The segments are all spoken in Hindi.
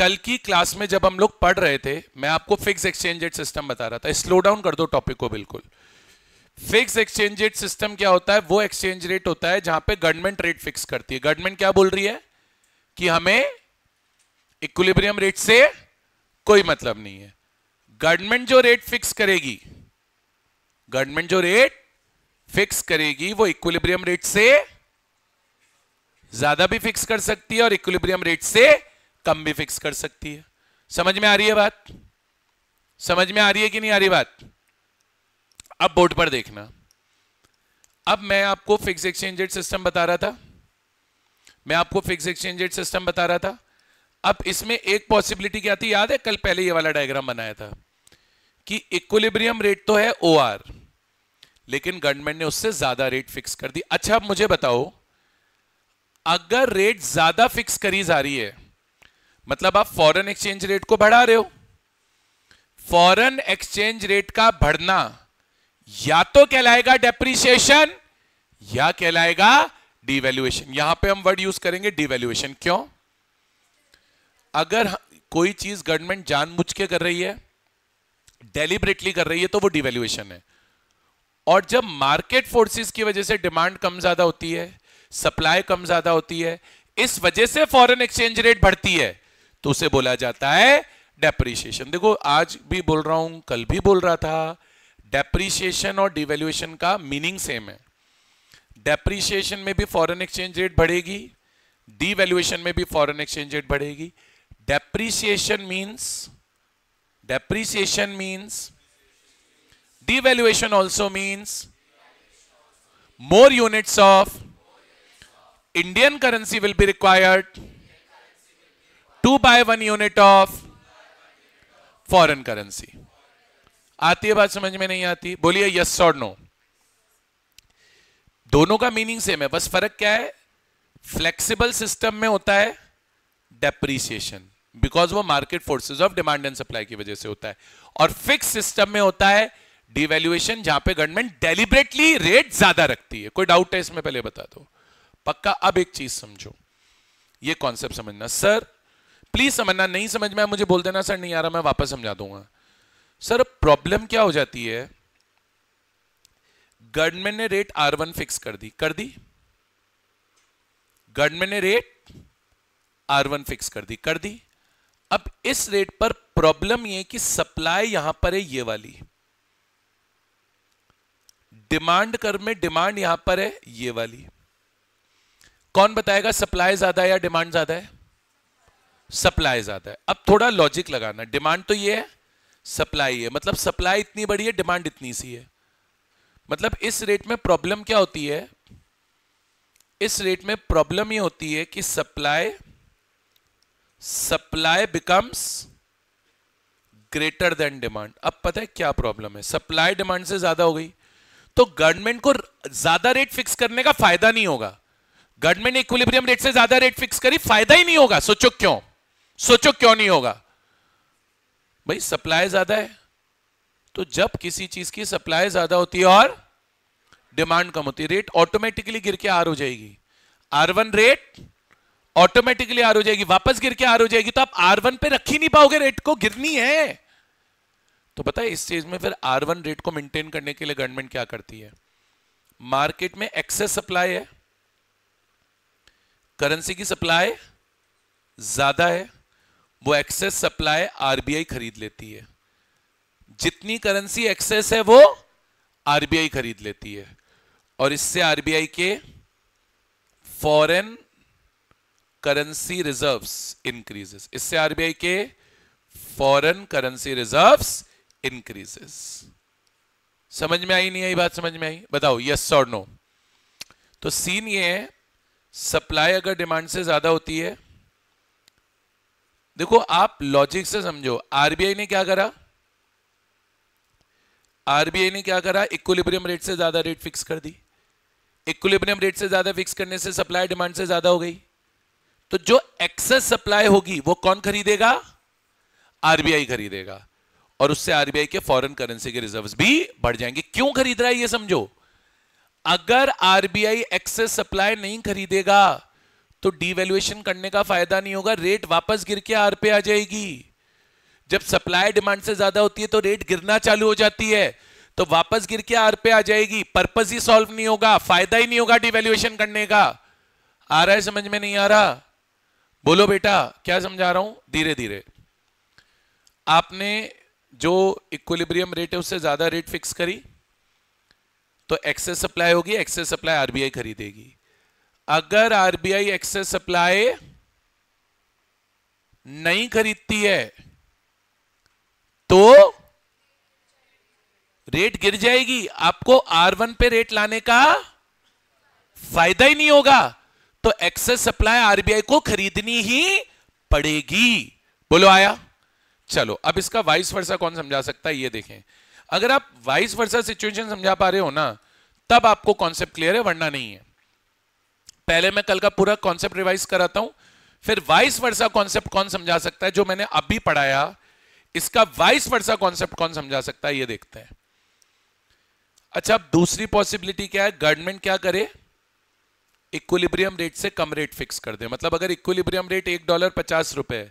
कल की क्लास में जब हम लोग पढ़ रहे थे, मैं आपको फिक्स एक्सचेंज रेट सिस्टम बता रहा था। स्लो डाउन कर दो टॉपिक को बिल्कुल। फिक्स एक्सचेंज रेट सिस्टम क्या होता है? वो एक्सचेंज रेट होता है जहां पे गवर्नमेंट रेट फिक्स करती है। गवर्नमेंट क्या बोल रही है कि हमें इक्विलिब्रियम रेट से कोई मतलब नहीं है। गवर्नमेंट जो रेट फिक्स करेगी, गवर्नमेंट जो रेट फिक्स करेगी वो इक्विलिब्रियम रेट से ज्यादा भी फिक्स कर सकती है और इक्विलिब्रियम रेट से कम भी फिक्स कर सकती है। समझ में आ रही है बात? समझ में आ रही है कि नहीं आ रही बात? अब बोर्ड पर देखना। अब मैं आपको फिक्स एक्सचेंज रेट सिस्टम बता रहा था, मैं आपको फिक्स एक्सचेंज रेट सिस्टम बता रहा था। अब इसमें एक पॉसिबिलिटी क्या थी, याद है? कल पहले ये वाला डायग्राम बनाया था कि इक्विलिब्रियम रेट तो है OR, लेकिन गवर्नमेंट ने उससे ज्यादा रेट फिक्स कर दी। अच्छा, अब मुझे बताओ, अगर रेट ज्यादा फिक्स करी जा रही है, मतलब आप फॉरेन एक्सचेंज रेट को बढ़ा रहे हो। फॉरेन एक्सचेंज रेट का बढ़ना या तो कहलाएगा डेप्रिसिएशन या कहलाएगा डिवैल्यूएशन। यहां पे हम वर्ड यूज करेंगे डिवैल्यूएशन। क्यों? अगर कोई चीज गवर्नमेंट जानबूझ के कर रही है, डेलिबरेटली कर रही है, तो वो डिवैल्यूएशन है। और जब मार्केट फोर्सेस की वजह से डिमांड कम ज्यादा होती है, सप्लाई कम ज्यादा होती है, इस वजह से फॉरेन एक्सचेंज रेट बढ़ती है, तो उसे बोला जाता है डेप्रिसिएशन। देखो, आज भी बोल रहा हूं, कल भी बोल रहा था, डेप्रिसिएशन और डिवैल्यूएशन का मीनिंग सेम है। डेप्रिसिएशन में भी फॉरेन एक्सचेंज रेट बढ़ेगी, डिवैल्यूएशन में भी फॉरेन एक्सचेंज रेट बढ़ेगी। Depreciation means devaluation also means more units of Indian currency will be required to buy 1 unit of foreign currency। आती है बात समझ में? नहीं आती? बोलिए यस और नो। दोनों का मीनिंग सेम है, बस फर्क क्या है? फ्लेक्सिबल सिस्टम में होता है डेप्रिसिएशन, बिकॉज वो market forces of demand and supply की वजह से होता है, और फिक्स सिस्टम में होता है डिवैल्यूएशन, जहां पे गवर्नमेंट डेलिबरेटली रेट ज्यादा रखती है। कोई डाउट है इसमें? पहले बता दो पक्का। अब एक चीज समझो, ये कॉन्सेप्ट समझना। सर प्लीज समझना, नहीं समझ में आया मुझे बोल देना, सर नहीं आ रहा, मैं वापस समझा दूंगा। सर प्रॉब्लम क्या हो जाती है, गवर्नमेंट ने रेट R1 फिक्स कर दी, गवर्नमेंट ने रेट R1 फिक्स कर दी। अब इस रेट पर प्रॉब्लम ये कि सप्लाई यहां पर है ये वाली, डिमांड कर में डिमांड यहां पर है ये वाली। कौन बताएगा सप्लाई ज्यादा है या डिमांड ज्यादा है? सप्लाई ज्यादा है। अब थोड़ा लॉजिक लगाना, डिमांड तो ये है, सप्लाई है, मतलब सप्लाई इतनी बड़ी है, डिमांड इतनी सी है। मतलब इस रेट में प्रॉब्लम क्या होती है? इस रेट में प्रॉब्लम ये होती है कि supply becomes greater than demand. अब पता है क्या प्रॉब्लम है? सप्लाई डिमांड से ज्यादा हो गई तो गवर्नमेंट को ज्यादा रेट फिक्स करने का फायदा नहीं होगा। गवर्नमेंट ने इक्विलिब्रियम रेट से ज्यादा रेट फिक्स करी, फायदा ही नहीं होगा। सोचो क्यों? सोचो क्यों नहीं होगा? भाई सप्लाई ज्यादा है, तो जब किसी चीज की सप्लाई ज्यादा होती है और डिमांड कम होती है, रेट ऑटोमेटिकली गिर के R हो जाएगी। R1 रेट ऑटोमेटिकली R हो जाएगी, वापस गिर के R हो जाएगी। तो आप R1 पे रख ही नहीं पाओगे, रेट को गिरनी है। तो पता है इस चीज में फिर R1 रेट को मेंटेन करने के लिए गवर्नमेंट क्या करती है? मार्केट में एक्सेस सप्लाई है, करेंसी की सप्लाई ज्यादा है, वो एक्सेस सप्लाई RBI खरीद लेती है। जितनी करेंसी एक्सेस है वो RBI खरीद लेती है, और इससे RBI के फॉरेन करेंसी रिजर्व्स इंक्रीजेस, इससे RBI के फॉरेन करेंसी रिजर्व्स इंक्रीजेस। समझ में आई नहीं आई बात? समझ में आई? बताओ यस और नो। तो सीन ये है, सप्लाई अगर डिमांड से ज्यादा होती है, देखो आप लॉजिक से समझो, RBI ने क्या करा? RBI ने क्या करा? इक्विलिब्रियम रेट से ज्यादा रेट फिक्स कर दी। इक्विलिब्रियम रेट से ज्यादा फिक्स करने से सप्लाई डिमांड से ज्यादा हो गई, तो जो एक्सेस सप्लाई होगी वो कौन खरीदेगा? RBI खरीदेगा, और उससे RBI के फॉरेन करेंसी के रिजर्व्स भी बढ़ जाएंगे। क्यों खरीद रहा है ये समझो। अगर RBI एक्सेस सप्लाई नहीं खरीदेगा तो डीवैल्यूएशन करने का फायदा नहीं होगा, रेट वापस गिर के आर पे आ जाएगी। जब सप्लाई डिमांड से ज्यादा होती है तो रेट गिरना चालू हो जाती है, तो वापस गिर के आर पे आ जाएगी, पर्पस ही सॉल्व नहीं होगा, फायदा ही नहीं होगा डीवैल्यूएशन करने का। आ रहा है समझ में? नहीं आ रहा? बोलो बेटा, क्या समझा रहा हूं? धीरे धीरे। आपने जो इक्विलिब्रियम रेट है उससे ज्यादा रेट फिक्स करी तो एक्सेस सप्लाई होगी, एक्सेस सप्लाई आरबीआई खरीदेगी। अगर आरबीआई एक्सेस सप्लाई नहीं खरीदती है तो रेट गिर जाएगी, आपको R1 पे रेट लाने का फायदा ही नहीं होगा, तो एक्सेस सप्लाई आरबीआई को खरीदनी ही पड़ेगी। बोलो आया? चलो अब इसका वाइस वर्सा कौन समझा सकता है ये देखें। अगर आप वाइस वर्सा सिचुएशन समझा पा रहे हो ना तब आपको कॉन्सेप्ट क्लियर है, वरना नहीं है। पहले मैं कल का पूरा कॉन्सेप्ट रिवाइज कराता हूं, फिर वाइस वर्सा कॉन्सेप्ट कौन समझा सकता है जो मैंने अभी पढ़ाया, इसका वाइस वर्सा कॉन्सेप्ट कौन समझा सकता है ये देखते हैं। अच्छा, अब दूसरी पॉसिबिलिटी क्या है? गवर्नमेंट क्या करे, इक्विलिब्रियम रेट से कम रेट फिक्स कर दे। मतलब अगर इक्विलिब्रियम रेट $1.50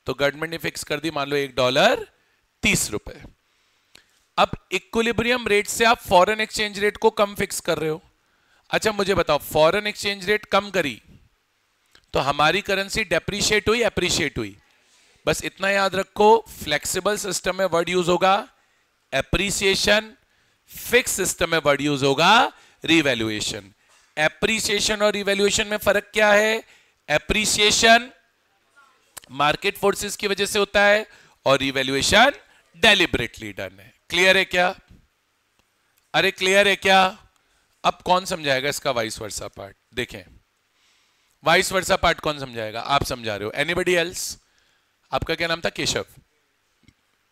तो गवर्नमेंट ने फिक्स कर दी मान लो $1.30। अब इक्विलिब्रियम रेट से आप फॉरेन एक्सचेंज रेट को कम फिक्स कर रहे हो। अच्छा मुझे बताओ, फॉरेन एक्सचेंज रेट कम करी तो हमारी करेंसी डेप्रीशिएट हुई एप्रीशिएट हुई? बस इतना याद रखो, फ्लेक्सिबल सिस्टम में वर्ड यूज होगा एप्रीसिएशन, फिक्स सिस्टम में वर्ड यूज होगा रिवैल्यूएशन। एप्रीसिएशन और रिवैल्यूएशन में फर्क क्या है? एप्रीसिएशन मार्केट फोर्सेस की वजह से होता है और रिवैल्यूएशन डेलिबरेटली डन है। क्लियर है क्या? अरे क्लियर है क्या? अब कौन समझाएगा इसका वाइस वर्सा पार्ट? देखें, वाइस वर्सा पार्ट कौन समझाएगा? आप समझा रहे हो? Anybody else? आपका क्या नाम था? केशव,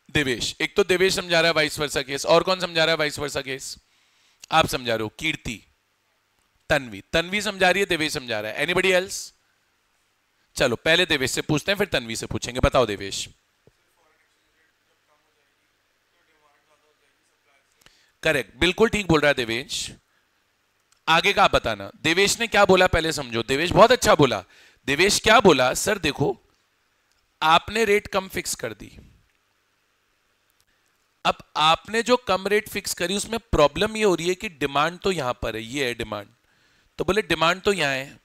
देवेश। एक तो देवेश समझा रहा है वाइस वर्सा केस, और कौन समझा रहा है वाइस वर्सा केस? आप समझा रहे हो। कीर्ति, तन्वी, तन्वी समझा रही है, देवेश समझा रहा है। Anybody else? चलो पहले देवेश से पूछते हैं फिर तन्वी से पूछेंगे। बताओ देवेश। करेक्ट, बिल्कुल ठीक बोल रहा है देवेश। आगे का आप बताना। देवेश ने क्या बोला पहले समझो। देवेश बहुत अच्छा बोला। देवेश क्या बोला? सर देखो, आपने रेट कम फिक्स कर दी, अब आपने जो कम रेट फिक्स करी उसमें प्रॉब्लम ये हो रही है कि डिमांड तो यहां पर है, ये है डिमांड, तो बोले डिमांड तो यहां है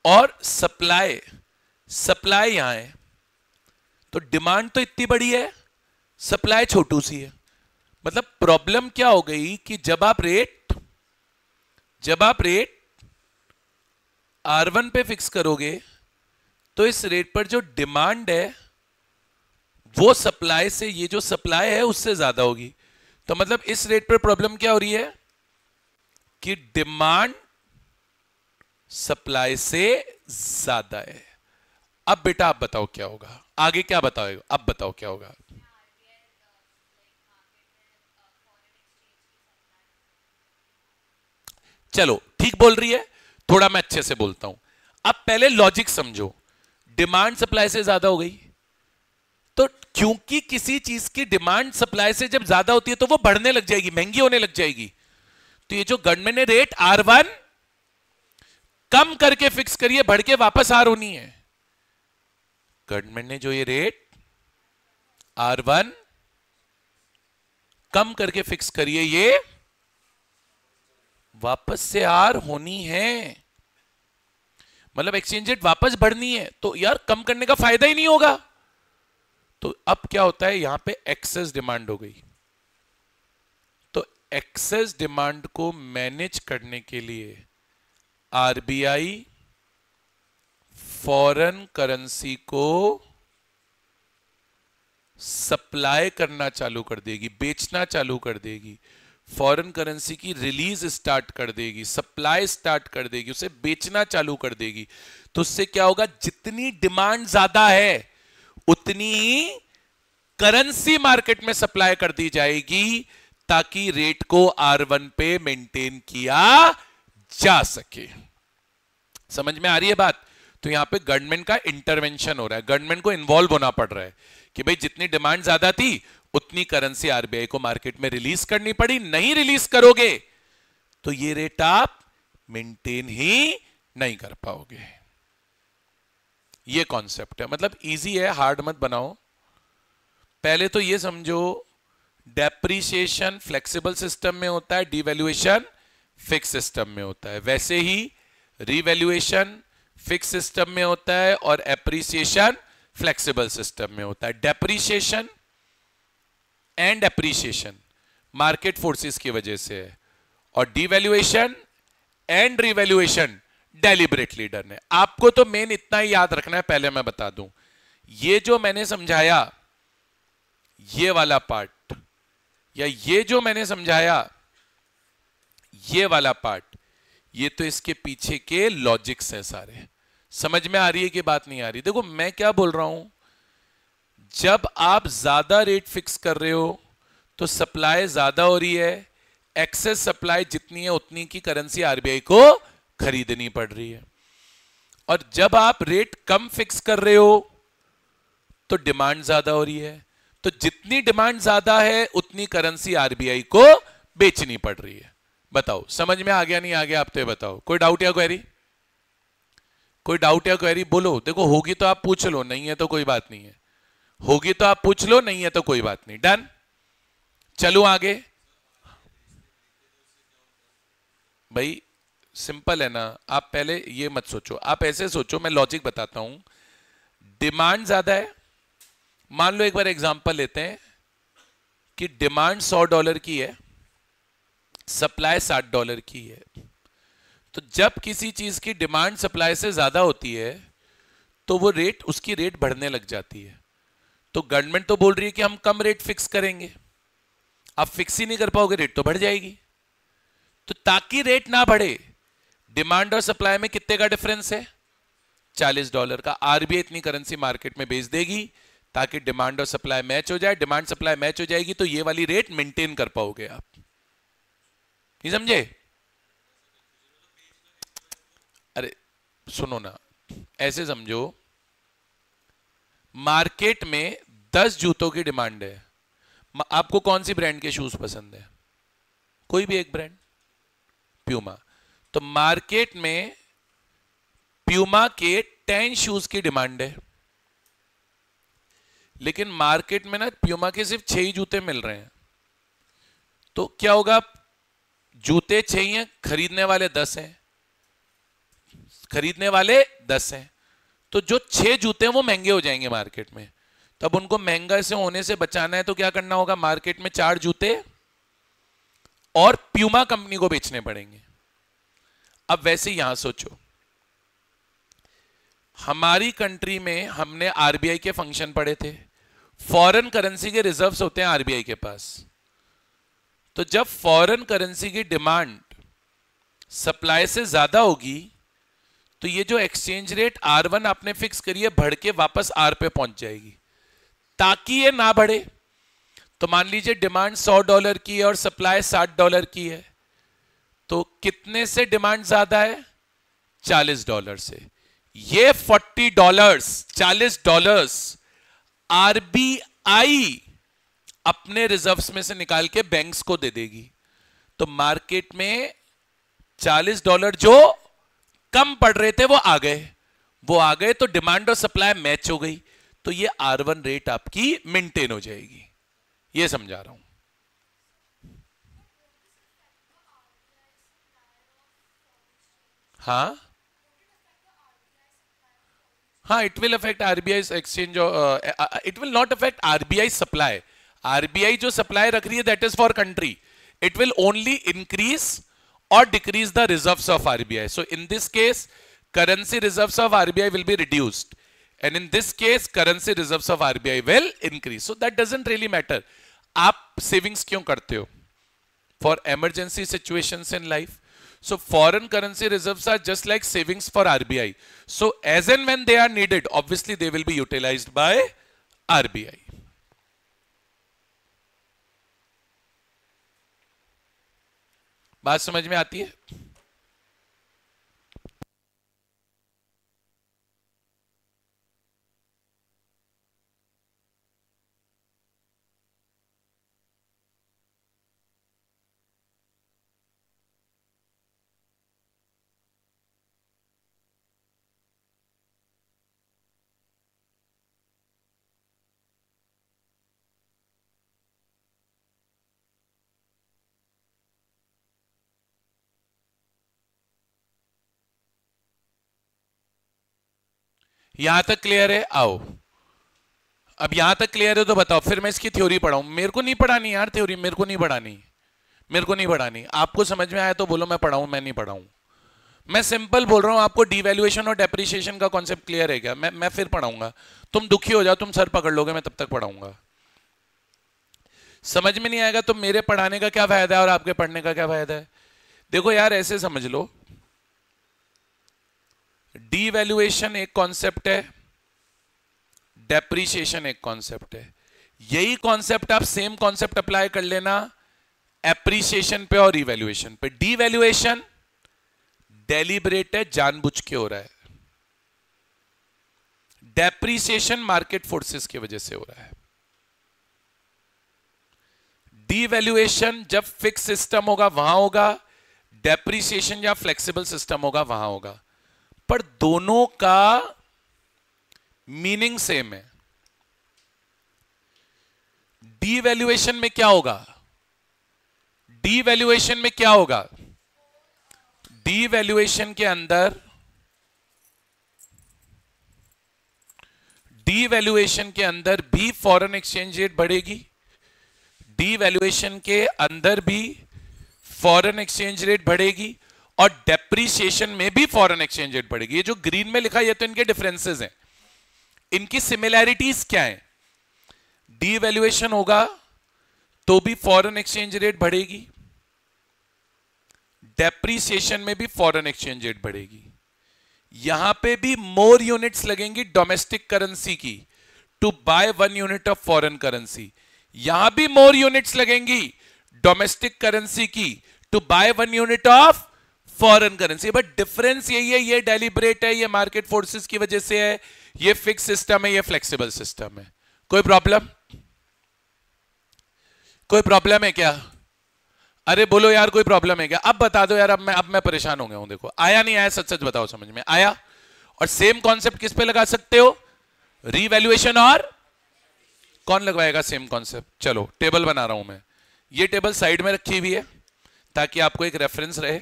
और सप्लाई यहां है, तो डिमांड तो इतनी बड़ी है, सप्लाई छोटू सी है। मतलब प्रॉब्लम क्या हो गई कि जब आप रेट R1 पे फिक्स करोगे तो इस रेट पर जो डिमांड है वो सप्लाई से, ये जो सप्लाई है उससे ज्यादा होगी। तो मतलब इस रेट पर प्रॉब्लम क्या हो रही है कि डिमांड सप्लाई से ज्यादा है। अब बेटा आप बताओ क्या होगा आगे? क्या बताओगे? अब बताओ क्या होगा? चलो ठीक बोल रही है, थोड़ा मैं अच्छे से बोलता हूं। अब पहले लॉजिक समझो। डिमांड सप्लाई से ज्यादा हो गई, तो क्योंकि किसी चीज की डिमांड सप्लाई से जब ज्यादा होती है तो वो बढ़ने लग जाएगी, महंगी होने लग जाएगी। तो ये जो गवर्नमेंट ने रेट R1 कम करके फिक्स करी है, बढ़ के वापस R होनी है। गवर्नमेंट ने जो ये रेट R1 कम करके फिक्स करी है, ये वापस से R होनी है। मतलब एक्सचेंज रेट वापस बढ़नी है, तो यार कम करने का फायदा ही नहीं होगा। तो अब क्या होता है, यहां पे एक्सेस डिमांड हो गई। तो एक्सेस डिमांड को मैनेज करने के लिए आरबीआई फॉरेन करेंसी को सप्लाई करना चालू कर देगी, बेचना चालू कर देगी, फॉरेन करेंसी की रिलीज स्टार्ट कर देगी, सप्लाई स्टार्ट कर देगी, उसे बेचना चालू कर देगी। तो उससे क्या होगा, जितनी डिमांड ज्यादा है उतनी ही करेंसी मार्केट में सप्लाई कर दी जाएगी ताकि रेट को R1 पे मेंटेन किया जा सके। समझ में आ रही है बात? तो यहां पे गवर्नमेंट का इंटरवेंशन हो रहा है, गवर्नमेंट को इन्वॉल्व होना पड़ रहा है कि भाई जितनी डिमांड ज्यादा थी उतनी करेंसी आरबीआई को मार्केट में रिलीज करनी पड़ी, नहीं रिलीज करोगे तो ये रेट आप मेंटेन ही नहीं कर पाओगे। ये कॉन्सेप्ट है, मतलब इजी है, हार्ड मत बनाओ। पहले तो ये समझो, डेप्रिसिएशन फ्लेक्सिबल सिस्टम में होता है, डिवैल्यूएशन फिक्स सिस्टम में होता है। वैसे ही रिवैल्यूएशन फिक्स सिस्टम में होता है और एप्रिसिएशन फ्लेक्सिबल सिस्टम में होता है। Depreciation and appreciation market forces की वजह से है, और devaluation and revaluation deliberately done है। आपको तो मेन इतना ही याद रखना है, पहले मैं बता दूं, ये जो मैंने समझाया, ये वाला पार्ट, या ये जो मैंने समझाया, ये वाला पार्ट, ये तो इसके पीछे के लॉजिक्स हैं सारे। समझ में आ रही है कि बात नहीं आ रही? देखो मैं क्या बोल रहा हूं, जब आप ज्यादा रेट फिक्स कर रहे हो तो सप्लाई ज्यादा हो रही है, एक्सेस सप्लाई जितनी है उतनी की करेंसी आरबीआई को खरीदनी पड़ रही है। और जब आप रेट कम फिक्स कर रहे हो तो डिमांड ज्यादा हो रही है, तो जितनी डिमांड ज्यादा है उतनी करेंसी आरबीआई को बेचनी पड़ रही है। बताओ समझ में आ गया नहीं आ गया? आप तो ये बताओ, कोई डाउट या क्वेरी? कोई डाउट या क्वेरी बोलो। देखो होगी तो आप पूछ लो, नहीं है तो कोई बात नहीं है। होगी तो आप पूछ लो, नहीं है तो कोई बात नहीं। डन, चलो आगे। भाई सिंपल है ना, आप पहले ये मत सोचो, आप ऐसे सोचो, मैं लॉजिक बताता हूं। डिमांड ज्यादा है, मान लो एक बार एग्जांपल लेते हैं कि डिमांड $100 की है, सप्लाई $60 की है। तो जब किसी चीज की डिमांड सप्लाई से ज्यादा होती है तो वो रेट, उसकी रेट बढ़ने लग जाती है। तो गवर्नमेंट तो बोल रही है कि हम कम रेट फिक्स करेंगे, आप फिक्स ही नहीं कर पाओगे, रेट तो बढ़ जाएगी। तो ताकि रेट ना बढ़े, डिमांड और सप्लाई में कितने का डिफरेंस है? $40 का। आरबीआई इतनी करेंसी मार्केट में बेच देगी ताकि डिमांड और सप्लाई मैच हो जाए। डिमांड सप्लाई मैच हो जाएगी तो ये वाली रेट मेंटेन कर पाओगे आप। नहीं समझे? अरे सुनो ना, ऐसे समझो, मार्केट में 10 जूतों की डिमांड है। आपको कौन सी ब्रांड के शूज पसंद है? कोई भी एक ब्रांड, प्यूमा। तो मार्केट में प्यूमा के 10 शूज की डिमांड है, लेकिन मार्केट में ना प्यूमा के सिर्फ 6 ही जूते मिल रहे हैं। तो क्या होगा? जूते 6 हैं, खरीदने वाले 10 हैं, खरीदने वाले 10 हैं, तो जो 6 जूते हैं वो महंगे हो जाएंगे मार्केट में। तब उनको महंगा से होने से बचाना है तो क्या करना होगा? मार्केट में 4 जूते और प्यूमा कंपनी को बेचने पड़ेंगे। अब वैसे यहां सोचो, हमारी कंट्री में हमने आरबीआई के फंक्शन पढ़े थे, फॉरेन करेंसी के रिजर्व्स होते हैं आरबीआई के पास। तो जब फॉरेन करेंसी की डिमांड सप्लाई से ज्यादा होगी तो ये जो एक्सचेंज रेट R1 आपने फिक्स करी है बढ़ के वापस R पे पहुंच जाएगी। ताकि ये ना बढ़े, तो मान लीजिए डिमांड $100 की है और सप्लाई $60 की है, तो कितने से डिमांड ज्यादा है? $40 से। ये $40, $40 आरबीआई अपने रिजर्व्स में से निकाल के बैंक्स को दे देगी। तो मार्केट में $40 जो कम पड़ रहे थे वो आ गए, तो डिमांड और सप्लाई मैच हो गई, तो ये R1 रेट आपकी मेंटेन हो जाएगी। ये समझा रहा हूं। हाँ हाँ, it will affect RBI exchange, it will not affect RBI supply. RBI जो सप्लाई रख रही है that is for country, it will only increase or decrease the reserves of RBI. So in this case, currency reserves of RBI will be reduced, and in this case, currency reserves of RBI will increase. So that doesn't really matter. आप savings क्यों करते हो? For emergency situations in life. So foreign currency reserves are just like savings for RBI. So as and when they are needed, obviously they will be utilized by RBI. बात समझ में आती है? यहां तक क्लियर है? आओ, अब यहां तक क्लियर है तो बताओ, फिर मैं इसकी थ्योरी पढ़ाऊं। मेरे को नहीं पढ़ानी यार थ्योरी, मेरे को नहीं पढ़ानी, मेरे को नहीं पढ़ानी। आपको समझ में आया तो बोलो मैं पढ़ाऊं, मैं नहीं पढ़ाऊं। मैं सिंपल बोल रहा हूं, आपको डिवैल्यूएशन और डेप्रिसिएशन का कॉन्सेप्ट क्लियर है क्या? मैं फिर पढ़ाऊंगा, तुम दुखी हो जाओ, तुम सर पकड़ लोगे, मैं तब तक पढ़ाऊंगा। समझ में नहीं आएगा तो मेरे पढ़ाने का क्या फायदा है और आपके पढ़ने का क्या फायदा है? देखो यार, ऐसे समझ लो, डिवैल्यूएशन एक कॉन्सेप्ट है, डेप्रिसिएशन एक कॉन्सेप्ट है। यही कॉन्सेप्ट आप सेम कॉन्सेप्ट अप्लाई कर लेना एप्रिसिएशन पे और इवैल्यूएशन पे। डिवैल्यूएशन डेलिब्रेट है, जानबूझ के हो रहा है। डेप्रिसिएशन मार्केट फोर्सेस की वजह से हो रहा है। डिवैल्यूएशन जब फिक्स सिस्टम होगा वहां होगा, डेप्रिसिएशन या फ्लेक्सिबल सिस्टम होगा वहां होगा, पर दोनों का मीनिंग सेम है। डिवैल्यूएशन में क्या होगा? डिवैल्यूएशन में क्या होगा? डिवैल्यूएशन के अंदर, डिवैल्यूएशन के अंदर भी फॉरेन एक्सचेंज रेट बढ़ेगी, डिवैल्यूएशन के अंदर भी फॉरेन एक्सचेंज रेट बढ़ेगी, और डेप्रिसिएशन में भी फॉरेन एक्सचेंज रेट बढ़ेगी। ये जो ग्रीन में लिखा है ये तो इनके डिफरेंसेस हैं। इनकी सिमिलैरिटीज क्या है? डिवैल्यूएशन होगा तो भी फॉरेन एक्सचेंज रेट बढ़ेगी, डेप्रिसिएशन में भी फॉरेन एक्सचेंज रेट बढ़ेगी। यहां पे भी मोर यूनिट्स लगेंगी डोमेस्टिक करेंसी की to buy 1 unit of foreign currency. यहां भी मोर यूनिट्स लगेंगी डोमेस्टिक करेंसी की to buy 1 unit of foreign currency. But difference यही है, ये डेलिब्रेट है, ये मार्केट फोर्सेस की वजह से है, ये फिक्स सिस्टम है, ये फ्लेक्सिबल सिस्टम है। कोई प्रॉब्लम? कोई प्रॉब्लम है क्या? अरे बोलो यार, कोई प्रॉब्लम है क्या? अब बता दो यार, अब मैं परेशान हो गया हूं। देखो, आया नहीं आया, सच सच बताओ, समझ में आया? और सेम कॉन्सेप्ट किस पे लगा सकते हो? रीवैल्यूएशन और कौन लगवाएगा सेम कॉन्सेप्ट? चलो टेबल बना रहा हूं मैं, ये टेबल साइड में रखी हुई है ताकि आपको एक रेफरेंस रहे।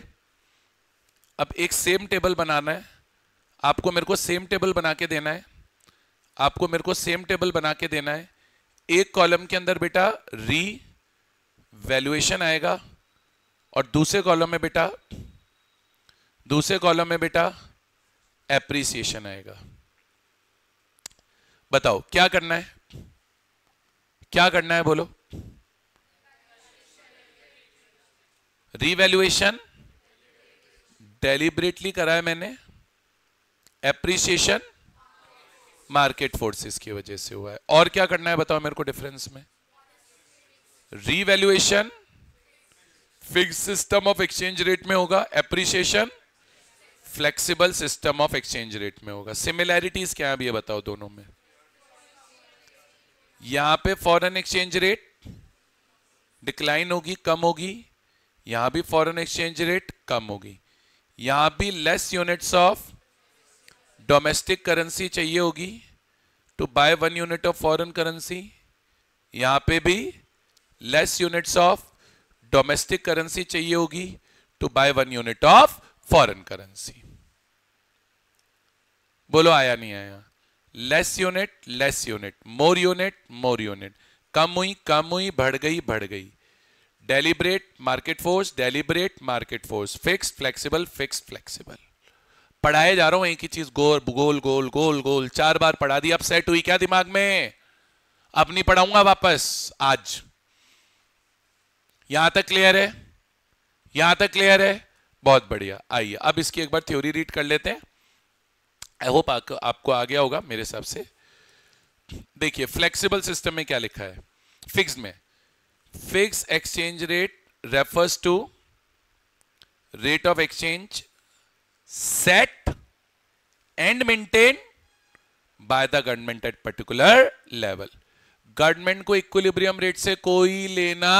अब एक सेम टेबल बनाना है, आपको मेरे को सेम टेबल बना के देना है, आपको मेरे को सेम टेबल बना के देना है। एक कॉलम के अंदर बेटा री वैल्यूएशन आएगा, और दूसरे कॉलम में बेटा एप्रिसिएशन आएगा। बताओ क्या करना है? क्या करना है बोलो? रीवैल्यूएशन डेलिब्रेटली करा है मैंने, एप्रिसिएशन मार्केट फोर्सेस की वजह से हुआ है। और क्या करना है बताओ मेरे को डिफरेंस में? Revaluation fix system of exchange rate में होगा, appreciation flexible system of exchange rate में होगा। सिमिलैरिटीज क्या है अब ये बताओ दोनों में? यहां पे फॉरेन एक्सचेंज रेट डिक्लाइन होगी, कम होगी, यहां भी फॉरेन एक्सचेंज रेट कम होगी, यहां भी less units of domestic currency चाहिए होगी to buy 1 unit of foreign currency, यहां पे भी less units of domestic currency चाहिए होगी to buy 1 unit of foreign currency. बोलो आया नहीं आया? लेस यूनिट, मोर यूनिट, कम हुई, बढ़ गई। Deliberate market force, fixed flexible. पढ़ाए जा रहा हूं एक ही चीज, गोल 4 बार पढ़ा दी। अब सेट हुई क्या दिमाग में? अब नहीं पढ़ाऊंगा वापस आज। यहां तक क्लियर है? यहां तक क्लियर है? बहुत बढ़िया। आइए अब इसकी एक बार थ्योरी रीड कर लेते हैं। आई होप आपको आ गया होगा मेरे हिसाब से। देखिए फ्लेक्सिबल सिस्टम में क्या लिखा है, फिक्स्ड में, fix exchange rate refers to rate of exchange set and maintain by the government at particular level. Government को इक्विलिब्रियम रेट से कोई लेना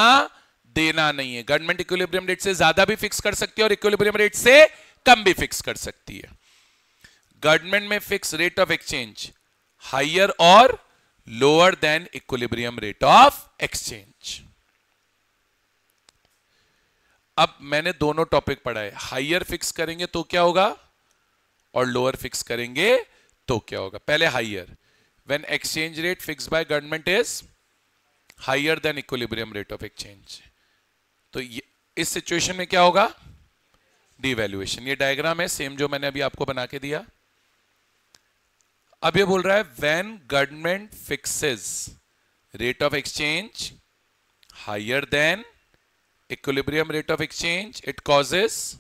देना नहीं है। गवर्नमेंट इक्विलिब्रियम रेट से ज्यादा भी फिक्स कर सकती है और इक्विलिब्रियम रेट से कम भी फिक्स कर सकती है। गवर्नमेंट में fix rate of exchange higher और lower than equilibrium rate of exchange. अब मैंने दोनों टॉपिक पढ़ा है, हायर फिक्स करेंगे तो क्या होगा और लोअर फिक्स करेंगे तो क्या होगा? पहले higher, when exchange rate fix by government is higher than equilibrium rate of exchange, तो इस सिचुएशन में क्या होगा? डिवैल्यूएशन। ये डायग्राम है सेम जो मैंने अभी आपको बना के दिया। अब ये बोल रहा है when government fixes rate of exchange higher than equilibrium rate of exchange, it causes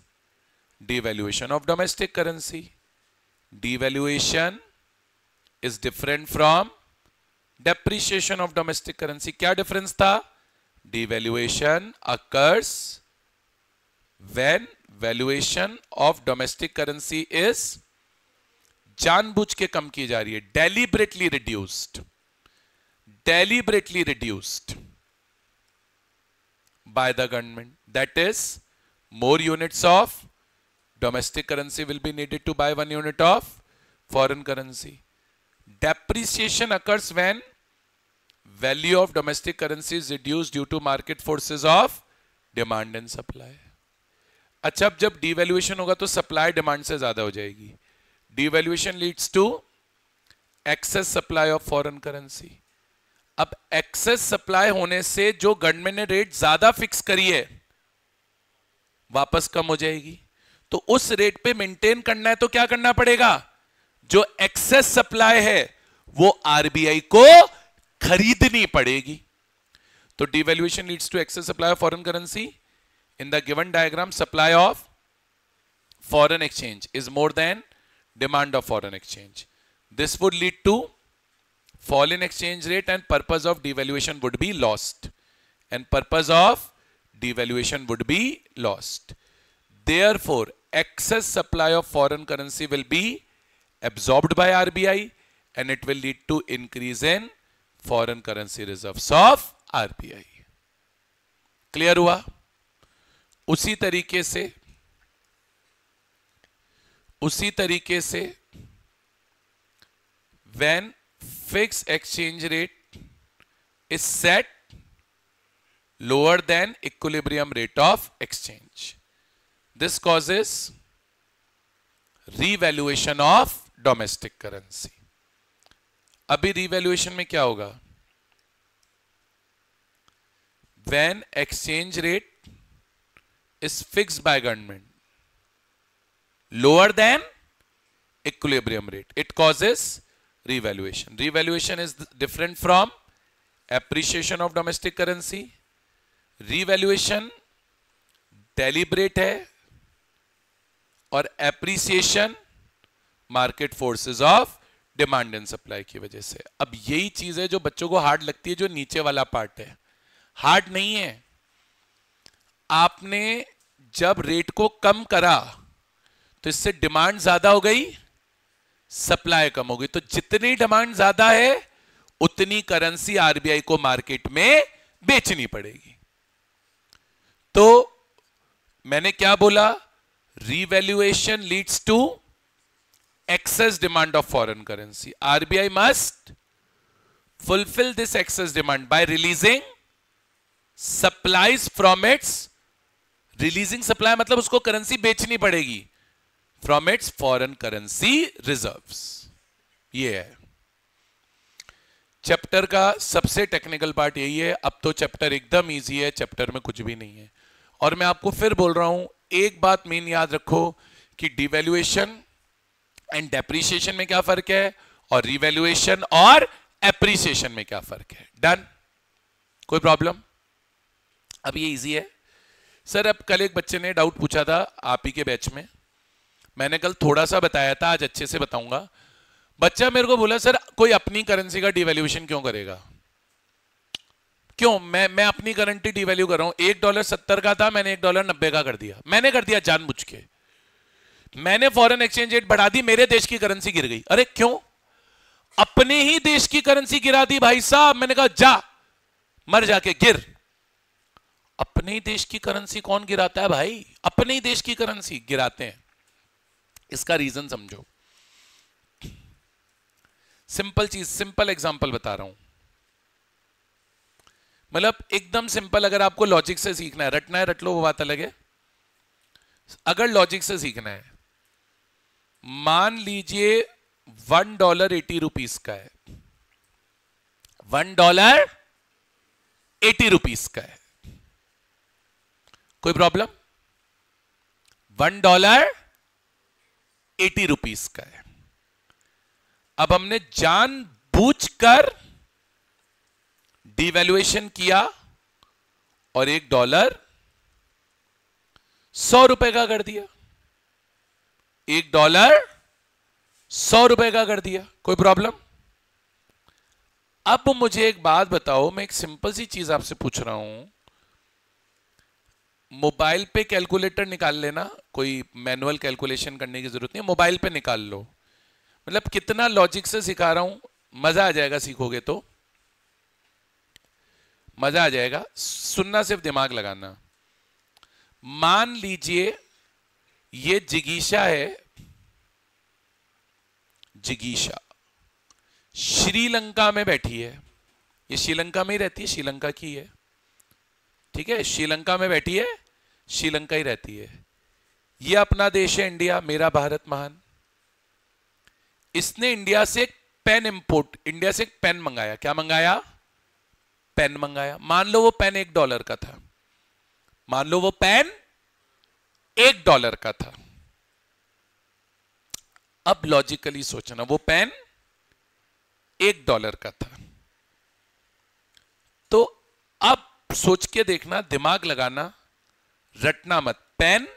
devaluation of domestic currency. Devaluation is different from depreciation of domestic currency. क्या difference था? Devaluation occurs when valuation of domestic currency is जानबूझ के कम की जा रही है, deliberately reduced by the government. That is, more units of domestic currency will be needed to buy 1 unit of foreign currency. Depreciation occurs when value of domestic currency is reduced due to market forces of demand and supply. अच्छा, अब जब devaluation होगा तो supply demand से ज्यादा हो जाएगी. Devaluation leads to excess supply of foreign currency. अब excess supply होने से जो गवर्नमेंट ने रेट ज्यादा फिक्स करी है वापस कम हो जाएगी, तो उस रेट पे मेंटेन करना है तो क्या करना पड़ेगा? जो एक्सेस सप्लाई है वो आरबीआई को खरीदनी पड़ेगी. तो devaluation leads to excess supply of foreign currency. In the given diagram supply of foreign exchange is more than demand of foreign exchange. This would lead to fall in exchange rate and purpose of devaluation would be lost. Therefore, excess supply of foreign currency will be absorbed by RBI and it will lead to increase in foreign currency reserves of RBI. Clear हुआ? उसी तरीके से when fixed exchange rate is set lower than equilibrium rate of exchange, this causes revaluation of domestic currency. अभी revaluation में क्या होगा? When exchange rate is fixed by government lower than equilibrium rate, it causes revaluation. Revaluation is different from appreciation of domestic currency. Revaluation deliberate है और appreciation market forces of demand and supply की वजह से. अब यही चीज है जो बच्चों को हार्ड लगती है, जो नीचे वाला पार्ट है. हार्ड नहीं है. आपने जब रेट को कम करा तो इससे डिमांड ज्यादा हो गई, सप्लाई कम हो गई. तो जितनी डिमांड ज्यादा है उतनी करेंसी आरबीआई को मार्केट में बेचनी पड़ेगी. तो मैंने क्या बोला? Revaluation leads to excess demand of foreign currency. RBI must fulfil this excess demand by releasing supplies from its, releasing supply मतलब उसको करेंसी बेचनी पड़ेगी, from its foreign currency reserves. ये है चैप्टर का सबसे टेक्निकल पार्ट, यही है. अब तो चैप्टर एकदम इजी है, चैप्टर में कुछ भी नहीं है. और मैं आपको फिर बोल रहा हूं, एक बात मेन याद रखो कि डिवैल्यूएशन एंड डेप्रिसिएशन में क्या फर्क है और रिवैल्यूएशन और एप्रिसिएशन में क्या फर्क है. डन? कोई प्रॉब्लम? अब ये इजी है सर. अब कल एक बच्चे ने डाउट पूछा था आप ही के बैच में, मैंने कल थोड़ा सा बताया था, आज अच्छे से बताऊंगा. बच्चा मेरे को बोला सर कोई अपनी करेंसी का डिवैल्यूएशन क्यों करेगा? क्यों? मैं अपनी करेंसी डिवैल्यू कर रहा हूं. $1.70 का था, मैंने $1.90 का कर दिया. मैंने कर दिया जानबूझ के. मैंने फॉरेन एक्सचेंज रेट बढ़ा दी, मेरे देश की करेंसी गिर गई. अरे क्यों? अपने ही देश की करेंसी गिरा दी भाई साहब. मैंने कहा जा मर जाके गिर. अपने ही देश की करेंसी कौन गिराता है भाई? अपने ही देश की करेंसी गिराते हैं. इसका रीजन समझो. सिंपल चीज, सिंपल एग्जांपल बता रहा हूं. मतलब एकदम सिंपल. अगर आपको लॉजिक से सीखना है, रटना है रट लो, वो बात अलग है. अगर लॉजिक से सीखना है, मान लीजिए $1.80 का है, $1.80 का है, कोई प्रॉब्लम? $1.80 का है। अब हमने जानबूझकर डिवैल्यूएशन किया और $1 100 का कर दिया, $1 100 का कर दिया, कोई प्रॉब्लम? अब मुझे एक बात बताओ, मैं एक सिंपल सी चीज आपसे पूछ रहा हूं, मोबाइल पे कैलकुलेटर निकाल लेना, कोई मैनुअल कैलकुलेशन करने की जरूरत नहीं, मोबाइल पे निकाल लो। मतलब कितना लॉजिक से सिखा रहा हूं, मजा आ जाएगा, सीखोगे तो मजा आ जाएगा, सुनना सिर्फ दिमाग लगाना। मान लीजिए ये जिगीशा है, जिगीशा श्रीलंका में बैठी है, ये श्रीलंका में ही रहती है, श्रीलंका की है, ठीक है, श्रीलंका में बैठी है, श्रीलंका ही रहती है। ये अपना देश है इंडिया, मेरा भारत महान। इसने इंडिया से एक पेन इंपोर्ट, इंडिया से एक पेन मंगाया, क्या मंगाया? पेन मंगाया। मान लो वो पेन $1 का था, मान लो वो पेन $1 का था। अब लॉजिकली सोचना, वो पेन $1 का था, तो अब सोच के देखना, दिमाग लगाना, रटना मत। पेन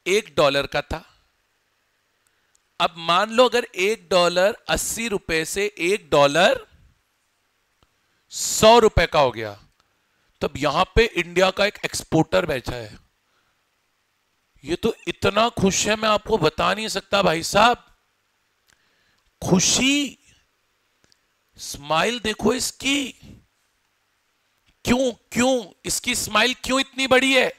$1 का था। अब मान लो अगर $1 ₹80 से $1 100 का हो गया, तब यहां पे इंडिया का एक एक्सपोर्टर बैठा है, ये तो इतना खुश है मैं आपको बता नहीं सकता भाई साहब। खुशी, स्माइल देखो इसकी, क्यों क्यों इसकी स्माइल क्यों इतनी बड़ी है?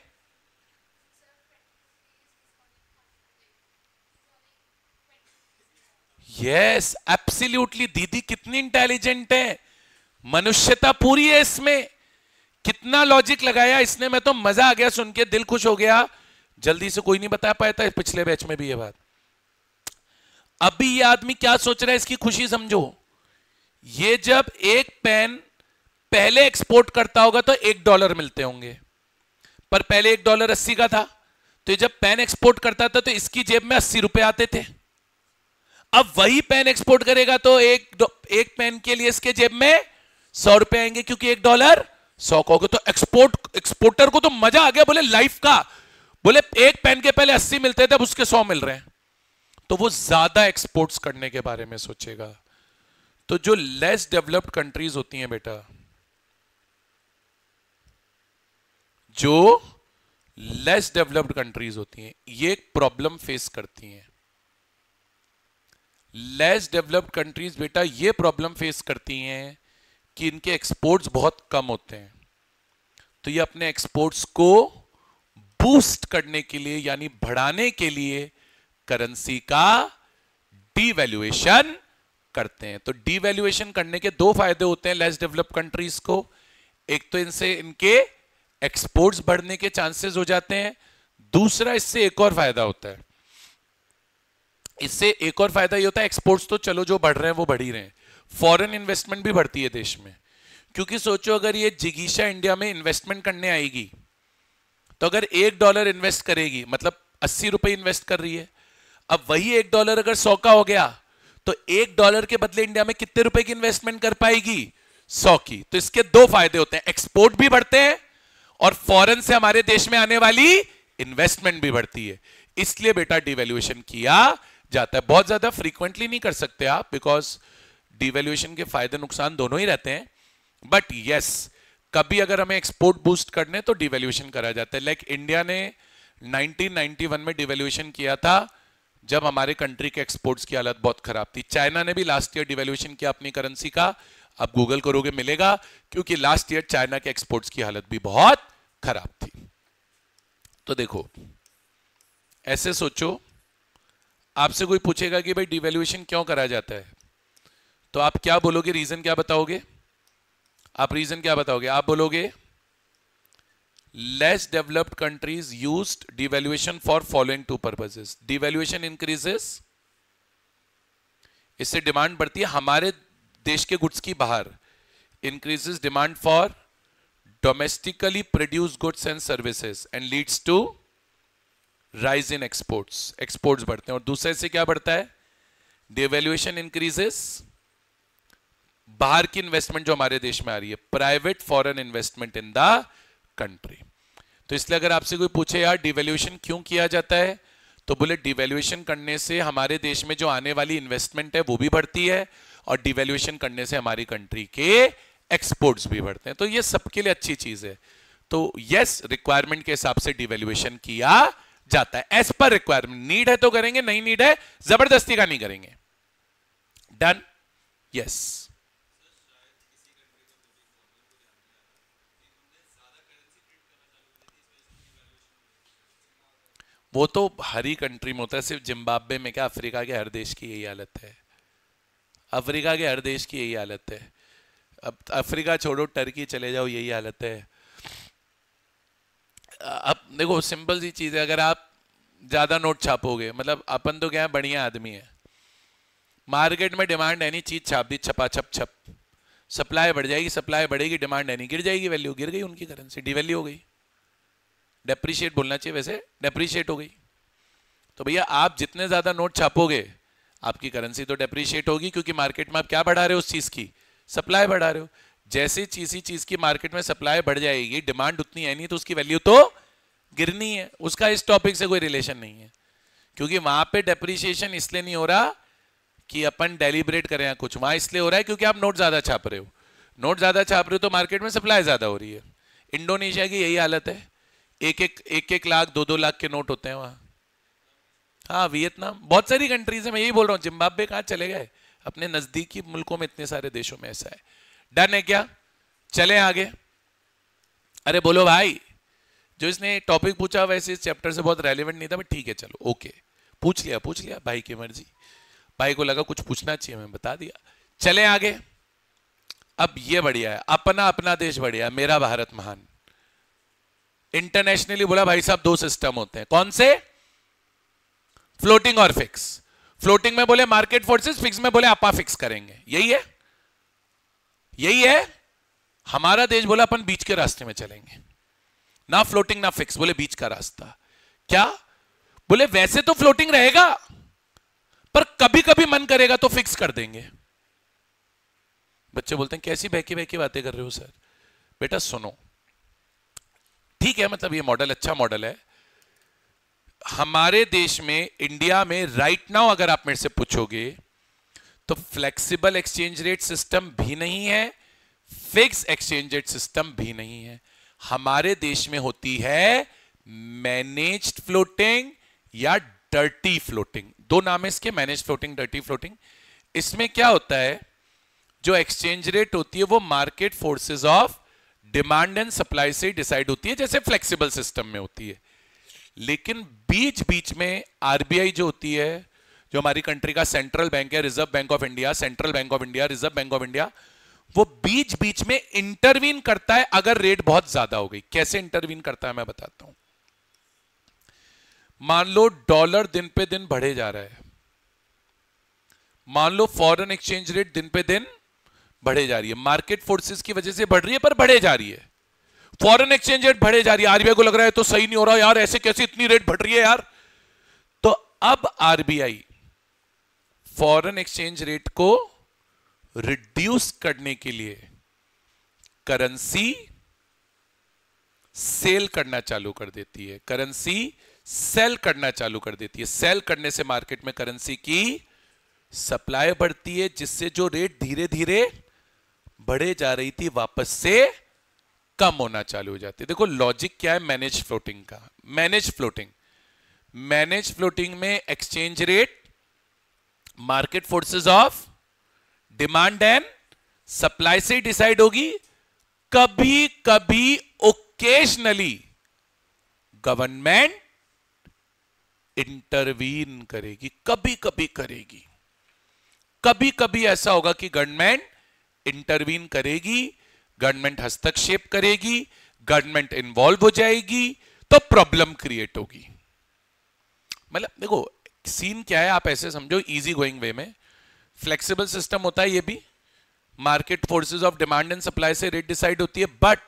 Yes, absolutely. दीदी कितनी इंटेलिजेंट है, मनुष्यता पूरी है इसमें, कितना लॉजिक लगाया इसने, मैं तो मजा आ गया सुन के, दिल खुश हो गया। जल्दी से कोई नहीं बता पाया था पिछले बैच में भी ये बात। अभी ये आदमी क्या सोच रहा है, इसकी खुशी समझो। ये जब एक पेन पहले एक्सपोर्ट करता होगा तो $1 मिलते होंगे, पर पहले $1 80 का था, तो ये जब पेन एक्सपोर्ट करता था तो इसकी जेब में ₹80 आते थे। अब वही पेन एक्सपोर्ट करेगा तो एक पेन के लिए इसके जेब में ₹100 आएंगे, क्योंकि $1 100 का होगा। तो एक्सपोर्टर को तो मजा आ गया, बोले लाइफ का, बोले एक पेन के पहले 80 मिलते थे, अब उसके 100 मिल रहे हैं, तो वो ज्यादा एक्सपोर्ट्स करने के बारे में सोचेगा। तो जो लेस डेवलप्ड कंट्रीज होती हैं बेटा, जो लेस डेवलप्ड कंट्रीज होती हैं, ये एक प्रॉब्लम फेस करती हैं। लेस डेवलप्ड कंट्रीज बेटा ये प्रॉब्लम फेस करती हैं कि इनके एक्सपोर्ट्स बहुत कम होते हैं, तो ये अपने एक्सपोर्ट्स को बूस्ट करने के लिए, यानी बढ़ाने के लिए, करेंसी का डीवैल्यूएशन करते हैं। तो डीवैल्यूएशन करने के दो फायदे होते हैं लेस डेवलप्ड कंट्रीज को। एक तो इनसे इनके एक्सपोर्ट्स बढ़ने के चांसेस हो जाते हैं, दूसरा इससे एक और फायदा होता है, इससे एक और फायदा ये होता है, एक्सपोर्ट्स तो चलो जो बढ़ रहे हैं वो बढ़ ही रहे हैं, फॉरेन इन्वेस्टमेंट भी बढ़ती है देश में। क्योंकि सोचो अगर ये जिगीशा इंडिया में इन्वेस्टमेंट करने आएगी, तो अगर $1 इन्वेस्ट करेगी, मतलब ₹80 इन्वेस्ट कर रही है, अब वही $1 अगर 100 का हो गया, तो $1 के बदले इंडिया में कितने रुपए की इन्वेस्टमेंट कर पाएगी? 100 की। तो इसके दो फायदे होते हैं, एक्सपोर्ट भी बढ़ते हैं और फॉरेन से हमारे देश में आने वाली इन्वेस्टमेंट भी बढ़ती है। इसलिए बेटा डिवैल्यूएशन किया जाता है। बहुत ज्यादा फ्रीक्वेंटली नहीं कर सकते आप, बिकॉज डिवैल्यूएशन के फायदे नुकसान दोनों ही रहते हैं, बट यस कभी अगर हमें एक्सपोर्ट बूस्ट करने तो डिवैल्यूएशन करा जाता है। लाइक इंडिया ने 1991 में डिवैल्यूएशन किया था, जब हमारे कंट्री के एक्सपोर्ट्स की हालत बहुत खराब थी। चाइना ने भी लास्ट ईयर डिवैल्यूएशन किया अपनी करेंसी का, अब गूगल करोगे मिलेगा, क्योंकि लास्ट ईयर चाइना के एक्सपोर्ट्स की हालत भी बहुत खराब थी। तो देखो ऐसे सोचो, आपसे कोई पूछेगा कि भाई डिवैल्यूएशन क्यों करा जाता है, तो आप क्या बोलोगे, रीजन क्या बताओगे? आप रीजन क्या बताओगे? आप बोलोगे less developed countries used devaluation for following two purposes. Devaluation increases इससे डिमांड बढ़ती है हमारे देश के गुड्स की बाहर, increases demand for domestically produce goods and services and leads to rise in exports, exports बढ़ते हैं। और दूसरे से क्या बढ़ता है, डिवैल्यूएशन इंक्रीजेस, बाहर की इन्वेस्टमेंट जो हमारे देश में आ रही है, private foreign investment in the country. तो इसलिए अगर आपसे कोई पूछे यार डिवैल्यूएशन क्यों किया जाता है, तो बोले डिवैल्यूएशन करने से हमारे देश में जो आने वाली इन्वेस्टमेंट है वो भी बढ़ती है, और डिवैल्यूएशन करने से हमारी कंट्री के एक्सपोर्ट्स भी बढ़ते हैं। तो ये सबके लिए अच्छी चीज है। तो यस, रिक्वायरमेंट के हिसाब से डिवैल्यूएशन किया जाता है, एज पर रिक्वायरमेंट। नीड है तो करेंगे, नहीं नीड है जबरदस्ती का नहीं करेंगे। डन? यस। वो तो हर ही कंट्री में होता है, सिर्फ जिम्बाब्वे में क्या, अफ्रीका के हर देश की यही हालत है। अफ्रीका के हर देश की यही हालत है। अब अफ्रीका छोड़ो, टर्की चले जाओ, यही हालत है। अब देखो सिंपल सी चीज है, अगर आप ज्यादा नोट छापोगे, मतलब अपन तो क्या है, बढ़िया आदमी है, मार्केट में डिमांड है नहीं, चीज छाप दी, छपा छप छप, सप्लाई बढ़ जाएगी, सप्लाई बढ़ेगी, डिमांड है नहीं, गिर जाएगी वैल्यू, गिर गई उनकी करेंसी, डिवैल्यू हो गई, डेप्रिशिएट बोलना चाहिए वैसे, डेप्रिशिएट हो गई। तो भैया आप जितने ज्यादा नोट छापोगे आपकी करेंसी तो डेप्रिशिएट होगी, क्योंकि मार्केट में आप क्या बढ़ा रहे हो, उस चीज की सप्लाई बढ़ा रहे हो। जैसे चीज की मार्केट में सप्लाई बढ़ जाएगी, डिमांड उतनी है नहीं, तो उसकी वैल्यू तो गिरनी है। उसका इस टॉपिक से कोई रिलेशन नहीं है, क्योंकि वहां पे डेप्रिशिएशन इसलिए नहीं हो रहा कि अपन डेलिब्रेट करें या कुछ, वहां इसलिए हो रहा है क्योंकि आप नोट ज्यादा छाप रहे हो। नोट ज्यादा छाप रहे हो तो मार्केट में सप्लाई ज्यादा हो रही है। इंडोनेशिया की यही हालत है, एक लाख 2-2 लाख के नोट होते हैं वहां। हाँ, वियतनाम, बहुत सारी कंट्रीज है, मैं यही बोल रहा हूँ। जिम्बाब्वे कहाँ चले गए, अपने नजदीकी मुल्कों में इतने सारे देशों में ऐसा है। डन है क्या? चले आगे। अरे बोलो भाई, जो इसने टॉपिक पूछा वैसे इस चैप्टर से बहुत रेलेवेंट नहीं था, बट ठीक है चलो ओके, पूछ लिया भाई की मर्जी, भाई को लगा कुछ पूछना चाहिए, मैं बता दिया। चले आगे। अब ये बढ़िया है, अपना देश बढ़िया, मेरा भारत महान। इंटरनेशनली बोला भाई साहब 2 सिस्टम होते हैं, कौन से? फ्लोटिंग और फिक्स। फ्लोटिंग में बोले मार्केट फोर्सेस, फिक्स में बोले आपा फिक्स करेंगे। यही है। हमारा देश बोला अपन बीच के रास्ते में चलेंगे, ना फ्लोटिंग ना फिक्स, बोले बीच का रास्ता। क्या बोले? वैसे तो फ्लोटिंग रहेगा, पर कभी कभी मन करेगा तो फिक्स कर देंगे। बच्चे बोलते हैं कैसी बहकी बातें कर रहे हो सर। बेटा सुनो, ठीक है, मतलब ये मॉडल अच्छा मॉडल है। हमारे देश में, इंडिया में राइट नाउ अगर आप मेरे से पूछोगे तो फ्लेक्सिबल एक्सचेंज रेट सिस्टम भी नहीं है, फिक्स एक्सचेंज रेट सिस्टम भी नहीं है। हमारे देश में होती है मैनेज्ड फ्लोटिंग या डर्टी फ्लोटिंग। 2 नाम है इसके, मैनेज्ड फ्लोटिंग, डर्टी फ्लोटिंग। इसमें क्या होता है, जो एक्सचेंज रेट होती है वो market forces of demand and supply से डिसाइड होती है, जैसे फ्लेक्सिबल सिस्टम में होती है। लेकिन बीच बीच में आरबीआई जो होती है, जो हमारी कंट्री का सेंट्रल बैंक है, reserve bank of India, central bank of India, reserve bank of India, वो बीच बीच में इंटरवीन करता है अगर रेट बहुत ज्यादा हो गई। कैसे इंटरवीन करता है मैं बताता हूं। मान लो डॉलर दिन पे दिन बढ़े जा रहा है, मान लो फॉरेन एक्सचेंज रेट दिन पे दिन बढ़े जा रही है, मार्केट फोर्सेस की वजह से बढ़ रही है पर बढ़े जा रही है, फॉरेन एक्सचेंज रेट बढ़े जा रही है। आरबीआई को लग रहा है तो सही नहीं हो रहा यार, ऐसे कैसे इतनी रेट बढ़ रही है यार। तो अब आरबीआई फॉरेन एक्सचेंज रेट को रिड्यूस करने के लिए करेंसी सेल करना चालू कर देती है, करेंसी सेल करना चालू कर देती है। सेल करने से मार्केट में करेंसी की सप्लाई बढ़ती है, जिससे जो रेट धीरे धीरे बढ़े जा रही थी वापस से कम होना चालू हो जाती है। देखो लॉजिक क्या है मैनेज फ्लोटिंग का। मैनेज फ्लोटिंग में exchange rate market forces of demand and supply से डिसाइड होगी। कभी कभी ओकेजनली गवर्नमेंट इंटरवीन करेगी, कभी कभी करेगी, कभी कभी ऐसा होगा कि गवर्नमेंट इंटरवीन करेगी, गवर्नमेंट हस्तक्षेप करेगी, गवर्नमेंट इन्वॉल्व हो जाएगी, तो प्रॉब्लम क्रिएट होगी। मतलब देखो सीन क्या है, आप ऐसे समझो इजी गोइंग वे में, फ्लेक्सिबल सिस्टम होता है ये भी, market forces of demand and supply से रेट डिसाइड होती है। बट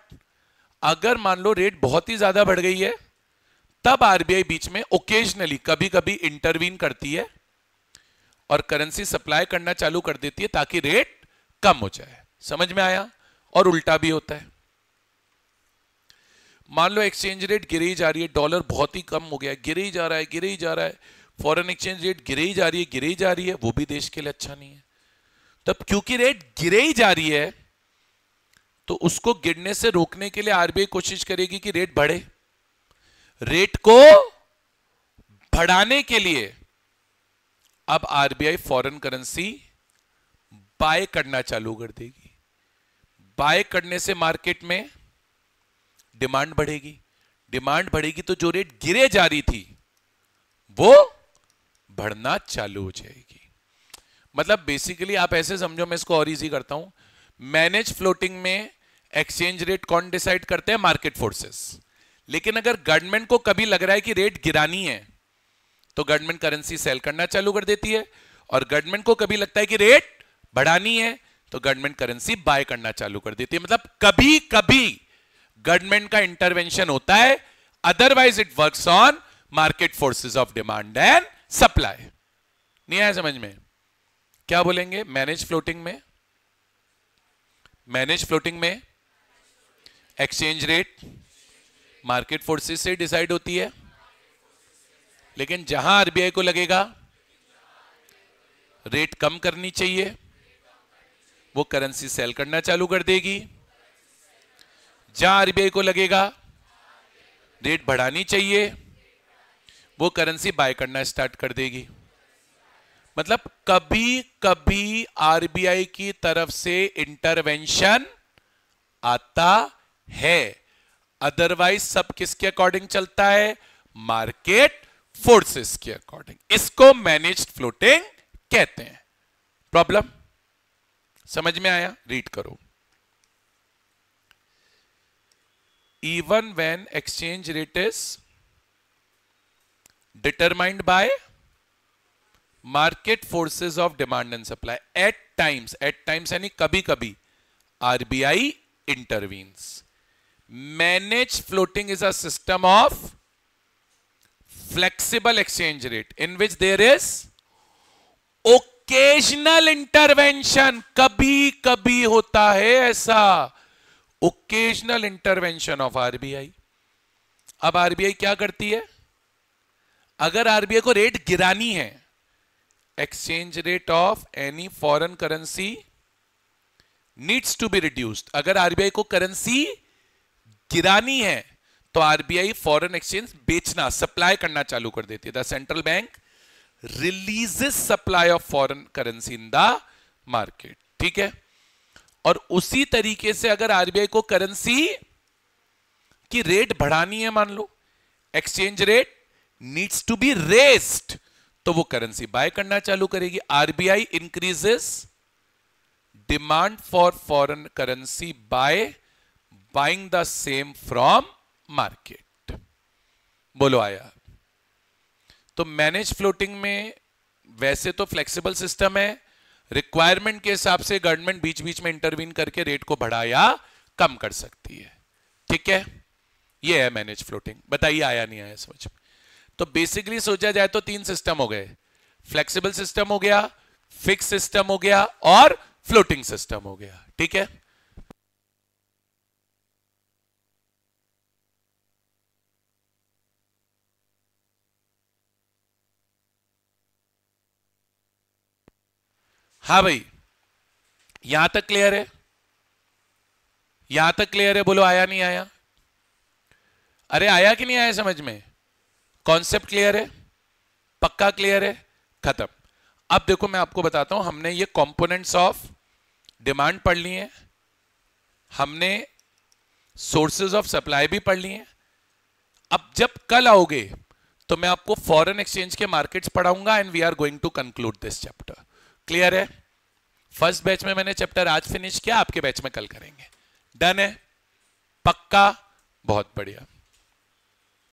अगर मान लो रेट बहुत ही ज्यादा बढ़ गई है, तब आरबीआई बीच में ओकेजनली कभी कभी इंटरवीन करती है और करेंसी सप्लाई करना चालू कर देती है ताकि रेट कम हो जाए। समझ में आया? और उल्टा भी होता है। मान लो एक्सचेंज रेट गिरी जा रही है, डॉलर बहुत ही कम हो गया है, गिरे ही जा रहा है, गिरे ही जा रहा है, फॉरेन एक्सचेंज रेट गिरे ही जा रही है, गिरे ही जा रही है, वो भी देश के लिए अच्छा नहीं है। तब क्योंकि रेट गिरे ही जा रही है तो उसको गिरने से रोकने के लिए आरबीआई कोशिश करेगी कि रेट बढ़े। रेट को बढ़ाने के लिए अब आरबीआई फॉरेन करेंसी बाय करना चालू कर देगी। बाय करने से मार्केट में डिमांड बढ़ेगी, डिमांड बढ़ेगी तो जो रेट गिरे जा रही थी वो बढ़ना चालू हो जाएगी। मतलब बेसिकली आप ऐसे समझो, मैं इसको और इजी करता हूं। मैनेज फ्लोटिंग में एक्सचेंज रेट कौन डिसाइड करते हैं? Market forces. लेकिन अगर गवर्नमेंट को कभी लग रहा है कि रेट गिरानी है तो गवर्नमेंट करेंसी सेल करना चालू कर देती है, और गवर्नमेंट को कभी लगता है कि रेट बढ़ानी है तो गवर्नमेंट करेंसी बाय करना चालू कर देती है। मतलब कभी कभी गवर्नमेंट का इंटरवेंशन होता है, otherwise it works on market forces of demand and supply. नहीं आया समझ में? क्या बोलेंगे? मैनेज फ्लोटिंग में, मैनेज फ्लोटिंग में एक्सचेंज रेट मार्केट फोर्सेस से डिसाइड होती है, लेकिन जहां आरबीआई को लगेगा रेट कम करनी चाहिए वो करेंसी सेल करना चालू कर देगी। जहां आरबीआई को लगेगा रेट बढ़ानी चाहिए वो करेंसी बाय करना स्टार्ट कर देगी। मतलब कभी कभी आरबीआई की तरफ से इंटरवेंशन आता है, अदरवाइज सब किसके अकॉर्डिंग चलता है? मार्केट फोर्सेस के अकॉर्डिंग। इसको मैनेज्ड फ्लोटिंग कहते हैं। प्रॉब्लम समझ में आया? रीड करो। Even when exchange rate is determined by market forces of demand and supply, at times यानी कभी कभी RBI intervenes. Managed floating is a system of flexible exchange rate in which there is occasional intervention. कभी कभी होता है ऐसा, ओकेजनल इंटरवेंशन ऑफ आरबीआई। अब आरबीआई क्या करती है? अगर आरबीआई को रेट गिरानी है, exchange rate of any foreign currency needs to be reduced. अगर आरबीआई को करेंसी गिरानी है तो आरबीआई फॉरेन एक्सचेंज बेचना, सप्लाई करना चालू कर देती है। The central bank releases supply of foreign currency in the market. ठीक है? और उसी तरीके से अगर आरबीआई को करेंसी की रेट बढ़ानी है, मान लो exchange rate needs to be raised, तो वो करेंसी बाय करना चालू करेगी। RBI increases demand for foreign currency by buying the same from market. बोलो आया? तो मैनेज फ्लोटिंग में वैसे तो फ्लेक्सिबल सिस्टम है, रिक्वायरमेंट के हिसाब से गवर्नमेंट बीच बीच में इंटरवीन करके रेट को बढ़ा या कम कर सकती है। ठीक है? ये है मैनेज फ्लोटिंग। बताइए आया नहीं आया समझ में? तो बेसिकली सोचा जाए तो 3 सिस्टम हो गए, फ्लेक्सिबल सिस्टम हो गया, फिक्स सिस्टम हो गया और फ्लोटिंग सिस्टम हो गया। ठीक है? हाँ भाई, यहां तक क्लियर है? यहां तक क्लियर है? बोलो आया नहीं आया? अरे आया कि नहीं आया समझ में? कॉन्सेप्ट क्लियर है? पक्का क्लियर है? खत्म। अब देखो मैं आपको बताता हूं, हमने ये कंपोनेंट्स ऑफ डिमांड पढ़ ली है, हमने सोर्सेज ऑफ सप्लाई भी पढ़ ली है। अब जब कल आओगे तो मैं आपको फॉरेन एक्सचेंज के मार्केट्स पढ़ाऊंगा and we are going to conclude this chapter. Clear है? फर्स्ट बैच में मैंने चैप्टर आज फिनिश किया, आपके बैच में कल करेंगे। डन है? पक्का? बहुत बढ़िया।